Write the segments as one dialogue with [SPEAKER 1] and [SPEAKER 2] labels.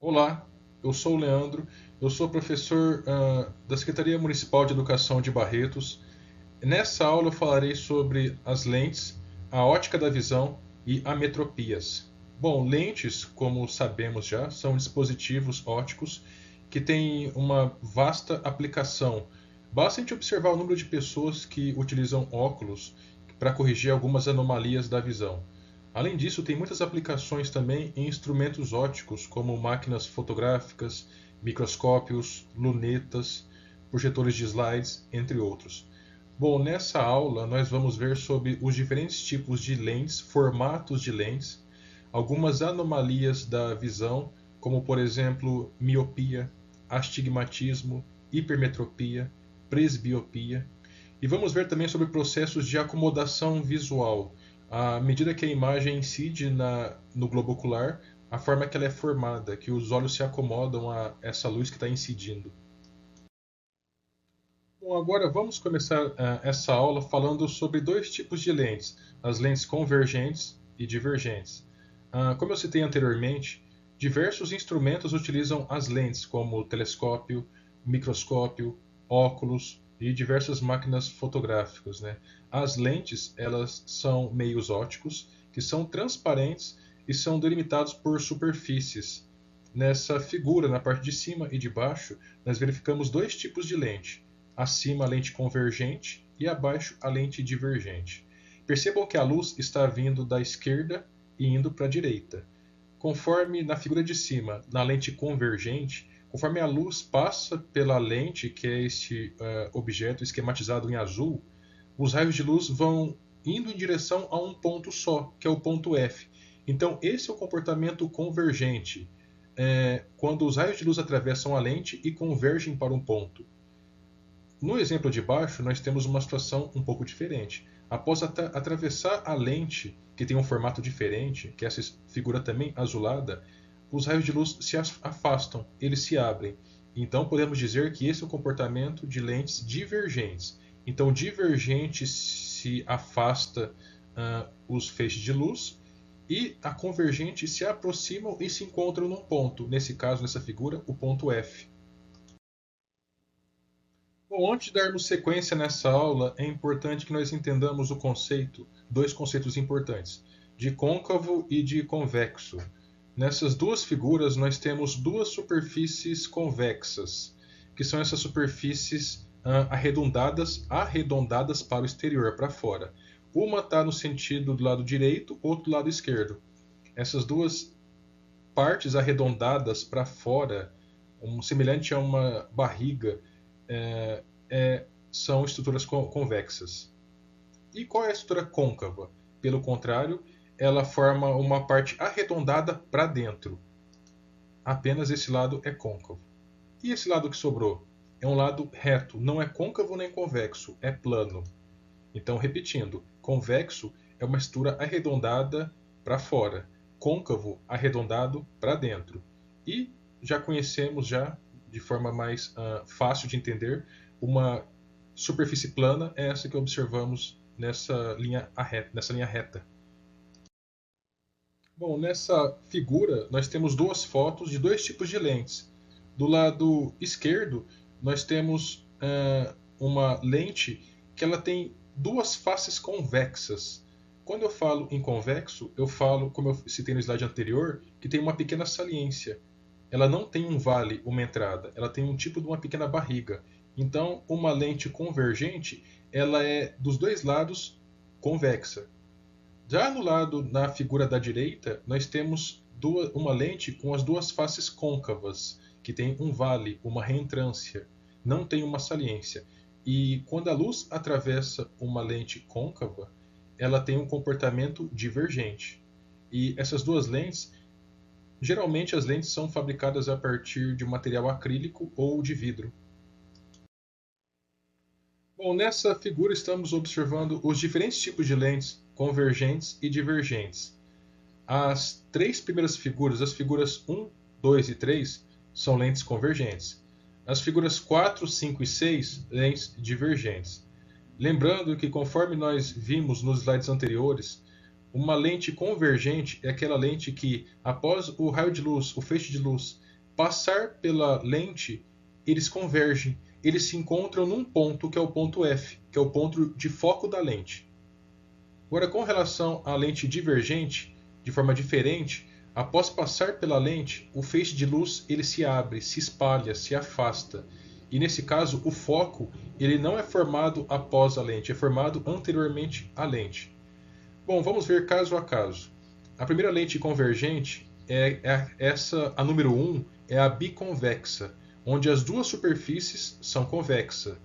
[SPEAKER 1] Olá, eu sou o Leandro, eu sou professor da Secretaria Municipal de Educação de Barretos. Nessa aula eu falarei sobre as lentes, a ótica da visão e ametropias. Bom, lentes, como sabemos já, são dispositivos ópticos que têm uma vasta aplicação. Basta a gente observar o número de pessoas que utilizam óculos para corrigir algumas anomalias da visão. Além disso, tem muitas aplicações também em instrumentos ópticos, como máquinas fotográficas, microscópios, lunetas, projetores de slides, entre outros. Bom, nessa aula nós vamos ver sobre os diferentes tipos de lentes, formatos de lentes, algumas anomalias da visão, como por exemplo miopia, astigmatismo, hipermetropia, presbiopia, e vamos ver também sobre processos de acomodação visual, à medida que a imagem incide no globo ocular, a forma que ela é formada, que os olhos se acomodam a essa luz que está incidindo. Bom, agora vamos começar essa aula falando sobre dois tipos de lentes, as lentes convergentes e divergentes. Como eu citei anteriormente, diversos instrumentos utilizam as lentes, como telescópio, microscópio, óculos e diversas máquinas fotográficas, né? As lentes, elas são meios ópticos que são transparentes e são delimitados por superfícies. Nessa figura, na parte de cima e de baixo, nós verificamos dois tipos de lente. Acima a lente convergente e abaixo a lente divergente. Percebam que a luz está vindo da esquerda e indo para a direita. Conforme na figura de cima, na lente convergente, conforme a luz passa pela lente, que é este objeto esquematizado em azul, os raios de luz vão indo em direção a um ponto só, que é o ponto F. Então, esse é o comportamento convergente, quando os raios de luz atravessam a lente e convergem para um ponto. No exemplo de baixo, nós temos uma situação um pouco diferente. Após atravessar a lente, que tem um formato diferente, que é essa figura também azulada, os raios de luz se afastam, eles se abrem. Então podemos dizer que esse é o comportamento de lentes divergentes. Então, divergente se afasta os feixes de luz e a convergente se aproximam e se encontram num ponto. Nesse caso, nessa figura, o ponto F. Bom, antes de darmos sequência nessa aula, é importante que nós entendamos dois conceitos importantes, de côncavo e de convexo. Nessas duas figuras, nós temos duas superfícies convexas, que são essas superfícies arredondadas para o exterior, para fora. Uma está no sentido do lado direito, outra do lado esquerdo. Essas duas partes arredondadas para fora, semelhante a uma barriga, são estruturas convexas. E qual é a estrutura côncava? Pelo contrário, ela forma uma parte arredondada para dentro. Apenas esse lado é côncavo. E esse lado que sobrou? É um lado reto, não é côncavo nem convexo, é plano. Então, repetindo, convexo é uma estrutura arredondada para fora, côncavo arredondado para dentro. E já conhecemos de forma mais fácil de entender, uma superfície plana é essa que observamos nessa linha reta. Bom, nessa figura nós temos duas fotos de dois tipos de lentes. Do lado esquerdo nós temos uma lente que ela tem duas faces convexas. Quando eu falo em convexo, eu falo, como eu citei no slide anterior, que tem uma pequena saliência. Ela não tem um vale, uma entrada, ela tem um tipo de uma pequena barriga. Então, uma lente convergente, ela é dos dois lados convexa. Já no lado, na figura da direita, nós temos uma lente com as duas faces côncavas, que tem um vale, uma reentrância, não tem uma saliência. E quando a luz atravessa uma lente côncava, ela tem um comportamento divergente. E essas duas lentes, geralmente as lentes são fabricadas a partir de material acrílico ou de vidro. Bom, nessa figura estamos observando os diferentes tipos de lentes convergentes e divergentes. As três primeiras figuras, as figuras 1, 2 e 3, são lentes convergentes. As figuras 4, 5 e 6, lentes divergentes. Lembrando que, conforme nós vimos nos slides anteriores, uma lente convergente é aquela lente que, após o raio de luz, o feixe de luz, passar pela lente, eles convergem. Eles se encontram num ponto que é o ponto F, que é o ponto de foco da lente. Agora, com relação à lente divergente, de forma diferente, após passar pela lente, o feixe de luz ele se abre, se espalha, se afasta. E nesse caso, o foco ele não é formado após a lente, é formado anteriormente à lente. Bom, vamos ver caso a caso. A primeira lente convergente a número 1, é a biconvexa, onde as duas superfícies são convexas.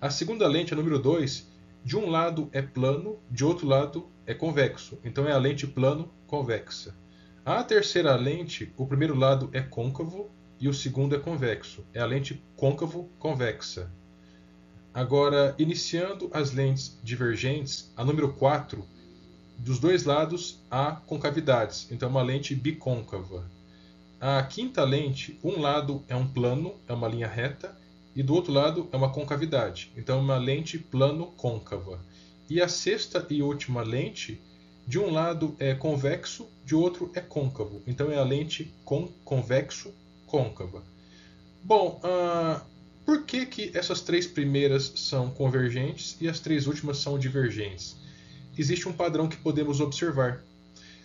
[SPEAKER 1] A segunda lente, a número 2, de um lado é plano, de outro lado é convexo. Então é a lente plano-convexa. A terceira lente, o primeiro lado é côncavo e o segundo é convexo. É a lente côncavo-convexa. Agora, iniciando as lentes divergentes, a número 4, dos dois lados há concavidades. Então é uma lente bicôncava. A quinta lente, um lado é um plano, é uma linha reta, e do outro lado é uma concavidade. Então é uma lente plano-côncava. E a sexta e última lente, de um lado é convexo, de outro é côncavo. Então é a lente convexo-côncava. Bom, por que essas três primeiras são convergentes e as três últimas são divergentes? Existe um padrão que podemos observar.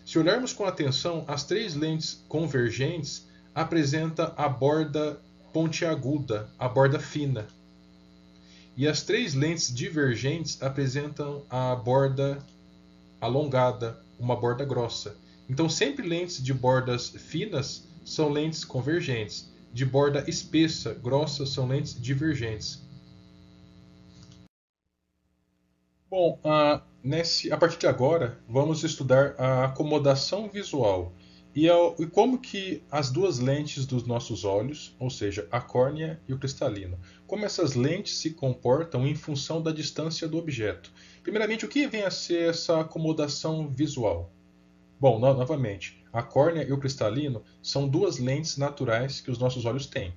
[SPEAKER 1] Se olharmos com atenção, as três lentes convergentes apresentam a borda pontiaguda, a borda fina. E as três lentes divergentes apresentam a borda alongada, uma borda grossa. Então, sempre lentes de bordas finas são lentes convergentes. De borda espessa, grossa, são lentes divergentes. Bom, a partir de agora, vamos estudar a acomodação visual e como que as duas lentes dos nossos olhos, ou seja, a córnea e o cristalino, como essas lentes se comportam em função da distância do objeto. Primeiramente, o que vem a ser essa acomodação visual? Bom, novamente, a córnea e o cristalino são duas lentes naturais que os nossos olhos têm.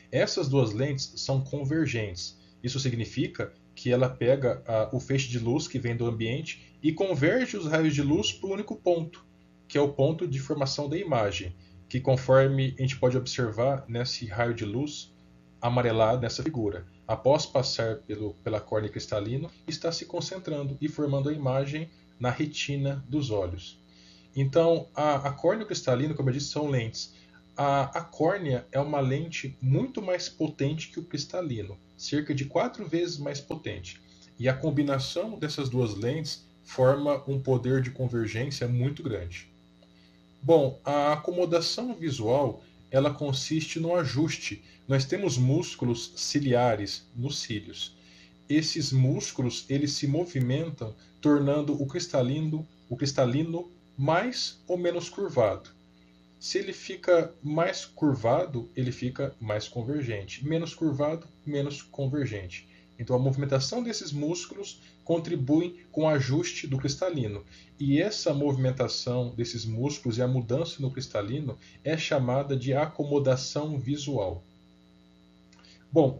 [SPEAKER 1] Essas duas lentes são convergentes. Isso significa que ela pega o feixe de luz que vem do ambiente e converge os raios de luz para o único ponto, que é o ponto de formação da imagem, que conforme a gente pode observar nesse raio de luz amarelado nessa figura, após passar pela córnea cristalina, está se concentrando e formando a imagem na retina dos olhos. Então, a córnea e o cristalino, como eu disse, são lentes. A córnea é uma lente muito mais potente que o cristalino, cerca de 4 vezes mais potente. E a combinação dessas duas lentes forma um poder de convergência muito grande. Bom, a acomodação visual ela consiste no ajuste. Nós temos músculos ciliares nos cílios. Esses músculos eles se movimentam, tornando o cristalino mais ou menos curvado. Se ele fica mais curvado, ele fica mais convergente. Menos curvado, menos convergente. Então a movimentação desses músculos contribui com o ajuste do cristalino. E essa movimentação desses músculos e a mudança no cristalino é chamada de acomodação visual. Bom,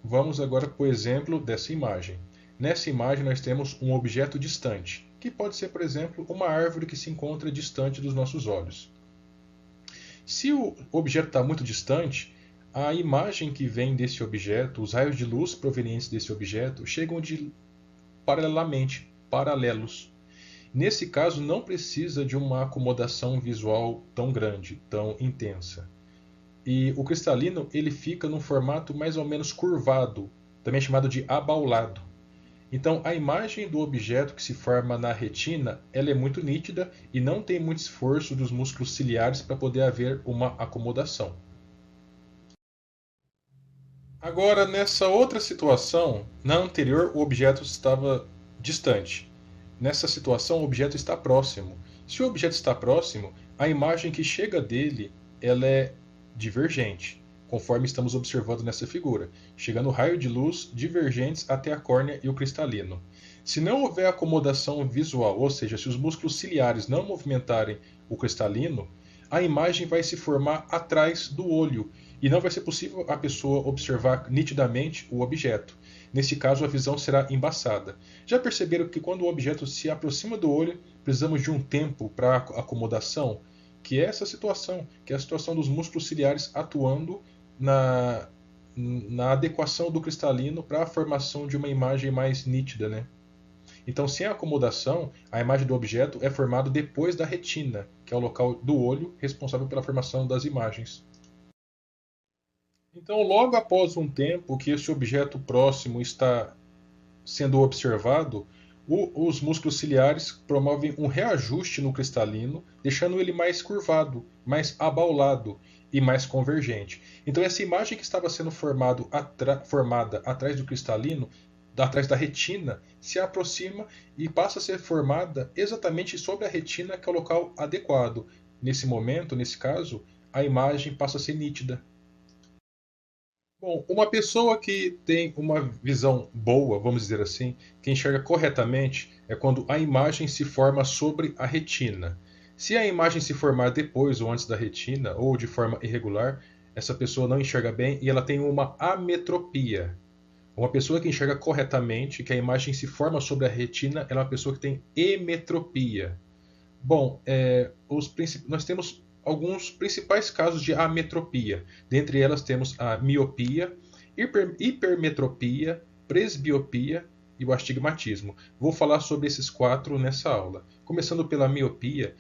[SPEAKER 1] vamos para o exemplo dessa imagem. Nessa imagem nós temos um objeto distante, que pode ser, por exemplo, uma árvore que se encontra distante dos nossos olhos. Se o objeto está muito distante, a imagem que vem desse objeto, os raios de luz provenientes desse objeto, chegam paralelos. Nesse caso, não precisa de uma acomodação visual tão grande, tão intensa. E o cristalino ele fica num formato mais ou menos curvado, também chamado de abaulado. Então, a imagem do objeto que se forma na retina ela é muito nítida e não tem muito esforço dos músculos ciliares para poder haver uma acomodação. Agora, nessa outra situação, na anterior o objeto estava distante. Nessa situação, o objeto está próximo. Se o objeto está próximo, a imagem que chega dele ela é divergente, conforme estamos observando nessa figura, chegando raio de luz divergentes até a córnea e o cristalino. Se não houver acomodação visual, ou seja, se os músculos ciliares não movimentarem o cristalino, a imagem vai se formar atrás do olho e não vai ser possível a pessoa observar nitidamente o objeto. Nesse caso, a visão será embaçada. Já perceberam que quando o objeto se aproxima do olho, precisamos de um tempo para acomodação, que é essa situação, que é a situação dos músculos ciliares atuando na adequação do cristalino para a formação de uma imagem mais nítida, né? Então, sem a acomodação, a imagem do objeto é formada depois da retina, que é o local do olho responsável pela formação das imagens. Então, logo após um tempo que esse objeto próximo está sendo observado, os músculos ciliares promovem um reajuste no cristalino, deixando ele mais curvado, mais abaulado e mais convergente. Então, essa imagem que estava sendo formada atrás do cristalino, atrás da retina, se aproxima e passa a ser formada exatamente sobre a retina, que é o local adequado. Nesse momento, nesse caso, a imagem passa a ser nítida. Bom, uma pessoa que tem uma visão boa, vamos dizer assim, que enxerga corretamente, é quando a imagem se forma sobre a retina. Se a imagem se formar depois ou antes da retina, ou de forma irregular, essa pessoa não enxerga bem e ela tem uma ametropia. Uma pessoa que enxerga corretamente, que a imagem se forma sobre a retina, ela é uma pessoa que tem emetropia. Bom, nós temos alguns principais casos de ametropia. Dentre elas temos a miopia, hipermetropia, presbiopia e o astigmatismo. Vou falar sobre esses 4 nessa aula. Começando pela miopia.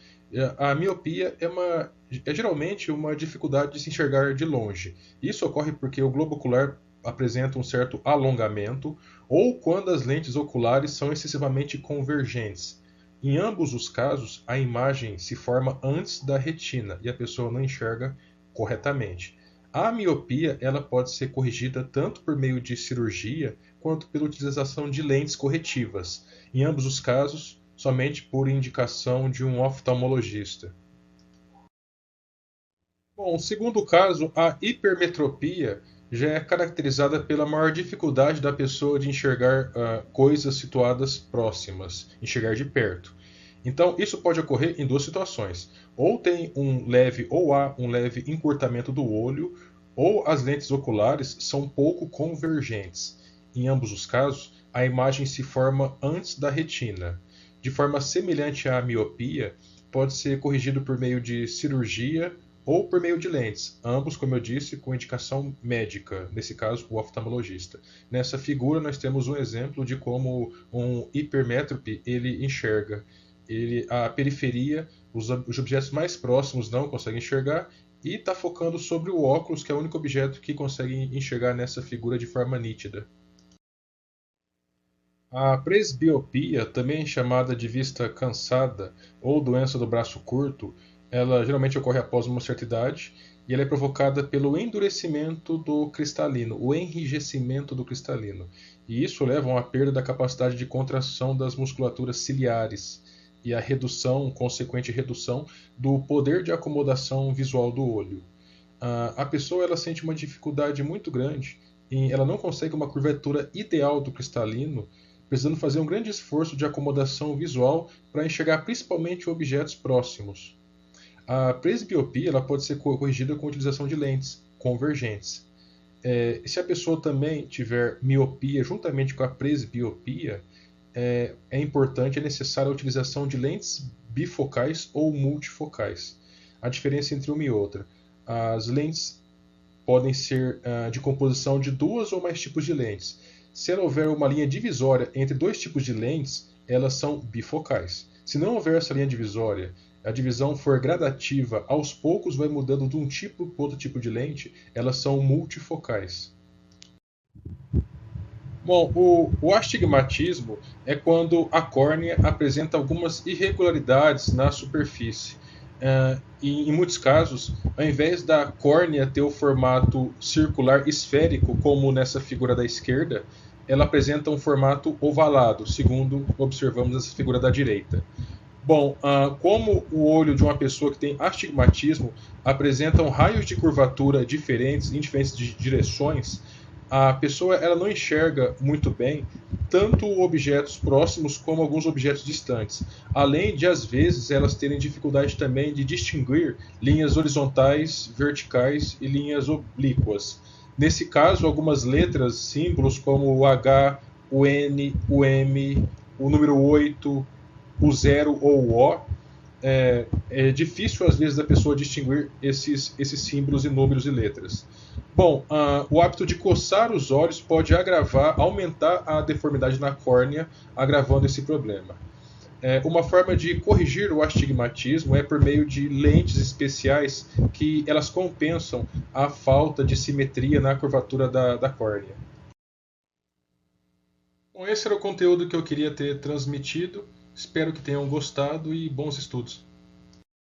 [SPEAKER 1] A miopia é geralmente uma dificuldade de se enxergar de longe. Isso ocorre porque o globo ocular apresenta um certo alongamento ou quando as lentes oculares são excessivamente convergentes. Em ambos os casos, a imagem se forma antes da retina e a pessoa não enxerga corretamente. A miopia ela pode ser corrigida tanto por meio de cirurgia quanto pela utilização de lentes corretivas. Em ambos os casos, somente por indicação de um oftalmologista. Bom, o segundo caso, a hipermetropia, já é caracterizada pela maior dificuldade da pessoa de enxergar coisas situadas próximas, enxergar de perto. Então, isso pode ocorrer em 2 situações. Ou há um leve encurtamento do olho, ou as lentes oculares são pouco convergentes. Em ambos os casos, a imagem se forma antes da retina. De forma semelhante à miopia, pode ser corrigido por meio de cirurgia ou por meio de lentes, ambos, como eu disse, com indicação médica, nesse caso, o oftalmologista. Nessa figura, nós temos um exemplo de como um hipermétrope ele enxerga. A periferia, os objetos mais próximos não conseguem enxergar e está focando sobre o óculos, que é o único objeto que consegue enxergar nessa figura de forma nítida. A presbiopia, também chamada de vista cansada ou doença do braço curto, ela geralmente ocorre após uma certa idade e ela é provocada pelo endurecimento do cristalino, o enrijecimento do cristalino. E isso leva a uma perda da capacidade de contração das musculaturas ciliares e a consequente redução do poder de acomodação visual do olho. A pessoa ela sente uma dificuldade muito grande e ela não consegue uma curvatura ideal do cristalino, precisando fazer um grande esforço de acomodação visual para enxergar principalmente objetos próximos. A presbiopia ela pode ser corrigida com a utilização de lentes convergentes. Se a pessoa também tiver miopia juntamente com a presbiopia, é necessária a utilização de lentes bifocais ou multifocais. A diferença entre uma e outra: as lentes podem ser de composição de 2 ou mais tipos de lentes. Se houver uma linha divisória entre 2 tipos de lentes, elas são bifocais. Se não houver essa linha divisória, a divisão for gradativa, aos poucos vai mudando de um tipo para outro tipo de lente, elas são multifocais. Bom, o astigmatismo é quando a córnea apresenta algumas irregularidades na superfície. E em muitos casos, ao invés da córnea ter o formato circular esférico, como nessa figura da esquerda, ela apresenta um formato ovalado, segundo observamos essa figura da direita. Bom, como o olho de uma pessoa que tem astigmatismo apresentam raios de curvatura diferentes, em diferentes direções, a pessoa ela não enxerga muito bem tanto objetos próximos como alguns objetos distantes, além de às vezes elas terem dificuldade também de distinguir linhas horizontais, verticais e linhas oblíquas. Nesse caso, algumas letras, símbolos como o H, o N, o M, o número 8, o 0 ou o O, é difícil às vezes da pessoa distinguir esses símbolos e números e letras. Bom, o hábito de coçar os olhos pode aumentar a deformidade na córnea, agravando esse problema. Uma forma de corrigir o astigmatismo é por meio de lentes especiais que elas compensam a falta de simetria na curvatura da córnea. Bom, esse era o conteúdo que eu queria ter transmitido. Espero que tenham gostado e bons estudos.